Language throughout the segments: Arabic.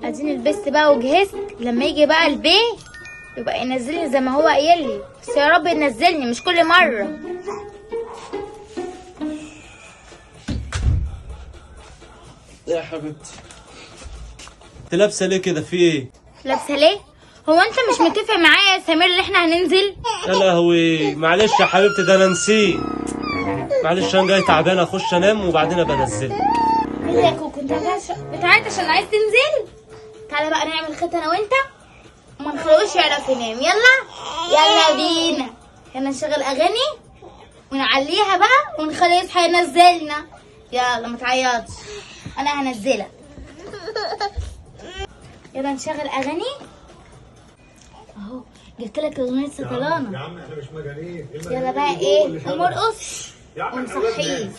اديني لبست بقى وجهزت، لما يجي بقى البيت يبقى ينزلني زي ما هو قايل لي، بس يا رب ينزلني مش كل مره. يا حبيبتي انت لابسه ليه كده؟ في ايه؟ لابسه ليه؟ هو انت مش متفق معايا يا سمير ان احنا هننزل؟ يا لهوي معلش يا حبيبتي، ده انا نسيت. معلش انا جاي تعبان، اخش انام وبعدين ابقى انزل. ايه يا كوكو انت بتعيط عشان عايز تنزل؟ تعالى بقى نعمل خطه انا وانت وما نخلوش يعرف ينام. يلا بينا. يلا نشغل اغاني ونعليها بقى ونخليه يصحى ينزلنا. يلا ما تعيطش، انا هنزلك. يلا نشغل اغاني اهو. جبت لك اغنيه سطلانه. يا عم احنا مش مجانين. يلا بقى ايه نرقص ونصحيه.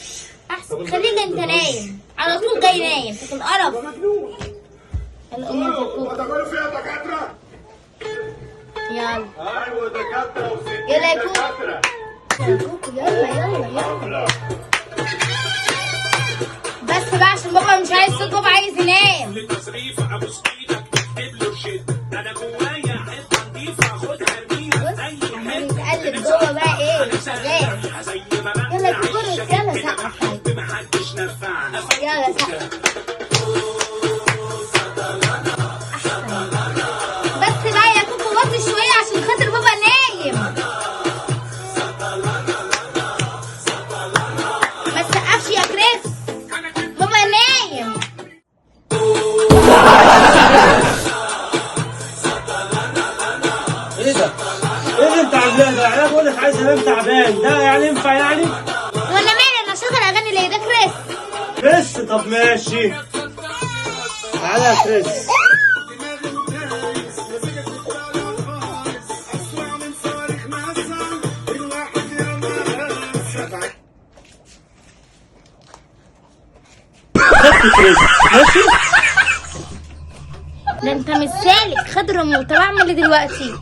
احسن خليك انت نايم على طول، جاي نايم في القرف. يلا قوم انت يا كوكو. هتعملوا فيها دكاتره؟ يلا ايوه دكاتره وستين. يلا يا كوكو. دكاتره يا كوكو يلا. بس بقى عشان بابا مش عايز صوت، بابا عايز ينام. عمال يتقلب جوه بقى ايه شغال. يلا يا كوكو يلا سقف. يلا سقف. بس بقى يا كوكو وطي شويه عشان خاطر بابا نايم. ما تسقفش يا كريس، بابا نايم. ايه ده؟ ايه اللي انت عاملاه ده؟ انا بقول لك عايز انام تعبان، ده يعني ينفع يعني؟ وانا مالي، انا اشغل اغاني ليه؟ ده كريس. كريس؟ طب ماشي. تعالى يا كريس. خدت كريس ماشي؟ ده انت مش سالك. خد ريموت. طب اعمل ايه دلوقتي؟